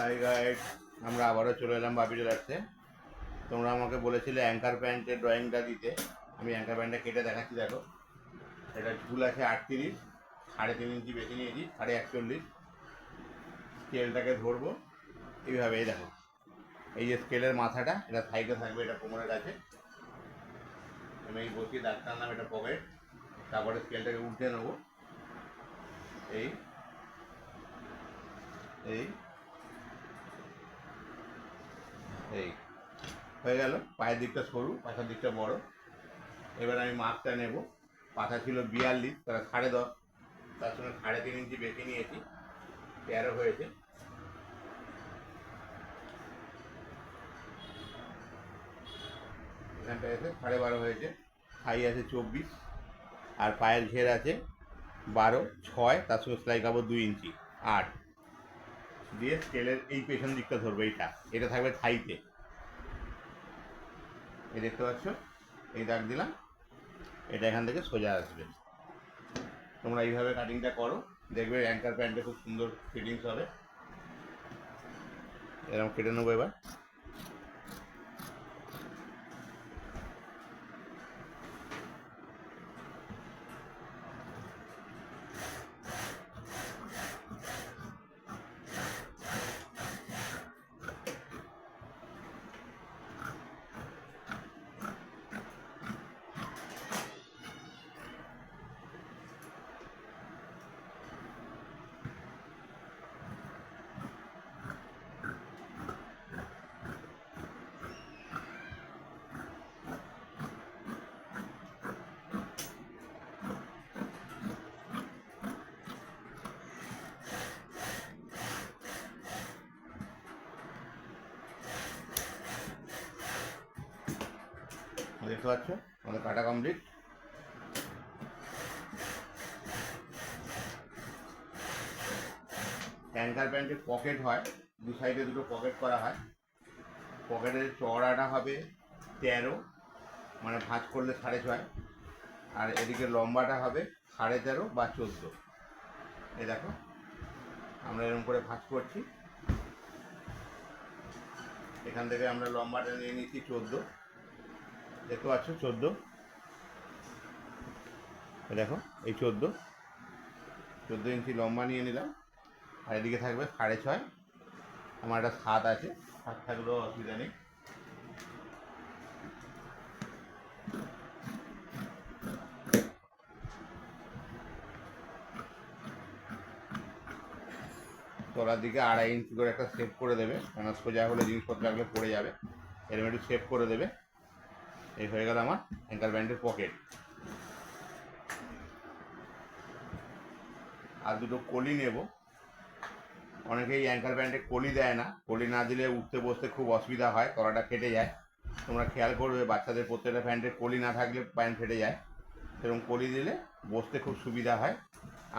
High guide, আমরা আবারও চলে এলাম বাপি টেলার্সে। তোমরা আমাকে বলেছিলে অ্যাঙ্কার প্যান্টের ড্রয়িংটা দিতে। আমি অ্যাঙ্কার প্যান্টটা কেটে দেখাচ্ছি। দেখো, এটা ঝুল আছে 38, 3.5 ইঞ্চি বেশি নিয়েছি, 41.5। স্কেলটাকে ধরবো এইভাবে। এই দেখো, এই যে স্কেলের মাথাটা, এটা সাইডে থাকবে, এটা কোমরের কাছে। আমি এই বসিয়ে দাগ টানলাম, এটা পকেট। তারপরে স্কেলটাকে উল্টে নেবো। এই এই এই হয়ে গেল। পায়ের দিকটা সরু, পাছার দিকটা বড়। এবার আমি মাপটা নেব। পাছা ছিল 42, তারা 10.5, তার সঙ্গে 3.5 ইঞ্চি বেশি নিয়েছি, 13 হয়েছে। এখানটা এসে 12.5 হয়েছে। হাই আছে 24, আর পায়ের ঘের আছে 12, 6, তার সঙ্গে সেলাই কাপড় 2 ইঞ্চি, 8 দিয়ে স্কেলের এই পেছন দিকটা ধরবো। এটা থাকবে থাইতে। এই দেখতে পাচ্ছ, এই দাগ দিলাম, এটা এখান থেকে সোজা আসবে। তোমরা এইভাবে কাটিংটা করো, দেখবে অ্যাঙ্কার প্যান্টে খুব সুন্দর ফিটিংস হবে। এরকম কেটে নেবো এবার। দেখতে পাচ্ছ, আমাদের কাটা কমপ্লিট। অ্যাঙ্কার প্যান্টের পকেট হয়, দু সাইডে দুটো পকেট করা হয়। পকেটের চওড়াটা হবে 13, মানে ভাঁজ করলে 6.5, আর এদিকে লম্বাটা হবে 13.5 বা 14। এই দেখো, আমরা এরকম করে ভাঁজ করছি। এখান থেকে আমরা লম্বাটা নিয়ে নিচ্ছি 14, দেখতে পাচ্ছ 14। দেখো, এই 14 ইঞ্চি লম্বা নিয়ে নিলাম। আর এদিকে থাকবে 6.5। আমার একটা 7 আছে, 7 থাকলেও অসুবিধা নেই। তলার দিকে 2.5 ইঞ্চি করে একটা শেপ করে দেবে, কেন সোজা হলে জিনিসপত্র রাখলে পড়ে যাবে। এরকম একটু শেপ করে দেবে। এই হয়ে গেল আমার অ্যাঙ্কার প্যান্টের পকেট। আর দুটো কলি নেব। অনেকেই অ্যাঙ্কার প্যান্টে কলি দেয় না, কলি না দিলে উঠতে বসতে খুব অসুবিধা হয়, তলাটা কেটে যায়। তোমরা খেয়াল করবে, বাচ্চাদের প্রত্যেকটা প্যান্টে কলি না থাকলে প্যান্ট ফেটে যায়। সেরকম কলি দিলে বসতে খুব সুবিধা হয়।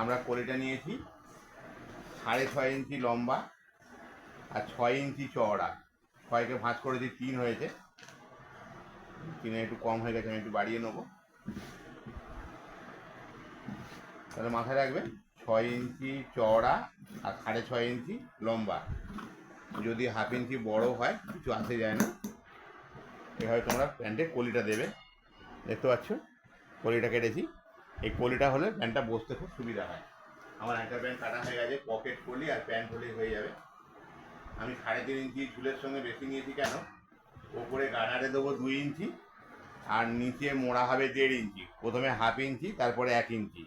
আমরা কলিটা নিয়েছি 6.5 ইঞ্চি লম্বা আর 6 ইঞ্চি চওড়া। 6কে ভাঁজ করেছি, 3 হয়েছে। 3 একটু কম হয়ে গেছে, আমি একটু বাড়িয়ে নেবো। তাহলে মাথায় রাখবে 6 ইঞ্চি চওড়া আর 6.5 ইঞ্চি লম্বা। যদি 1/2 ইঞ্চি বড় হয়, কিছু আসে যায় না। এভাবে তোমরা প্যান্টে কলিটা দেবে। দেখতে পাচ্ছ, কলিটা কেটেছি। এই কলিটা হলে প্যান্টটা বসতে খুব সুবিধা হয়। আমার একটা প্যান্ট কাটা হয়ে গেছে, পকেট কলি আর প্যান্ট হলেই হয়ে যাবে। আমি 3.5 ইঞ্চি ঝুলের সঙ্গে বেশি নিয়েছি, কেন ওপরে গার্ডারে দেবো 2 ইঞ্চি, আর নিচে মোড়া হবে 1.5 ইঞ্চি। প্রথমে 1/2 ইঞ্চি, তারপরে 1 ইঞ্চি।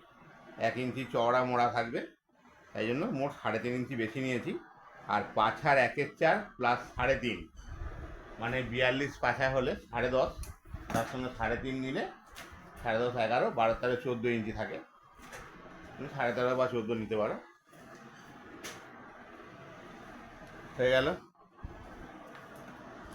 1 ইঞ্চি চওড়া মোড়া থাকবে, তাই জন্য মোট 3.5 ইঞ্চি বেশি নিয়েছি। আর পাছার 1/4 প্লাস 3.5, মানে 42 পাছা হলে 10.5, তার সঙ্গে 3.5 নিলে 10.5, 11, 12, 13, 14 ইঞ্চি থাকে। তুমি 13.5 বা 14 নিতে পারো। হয়ে গেল।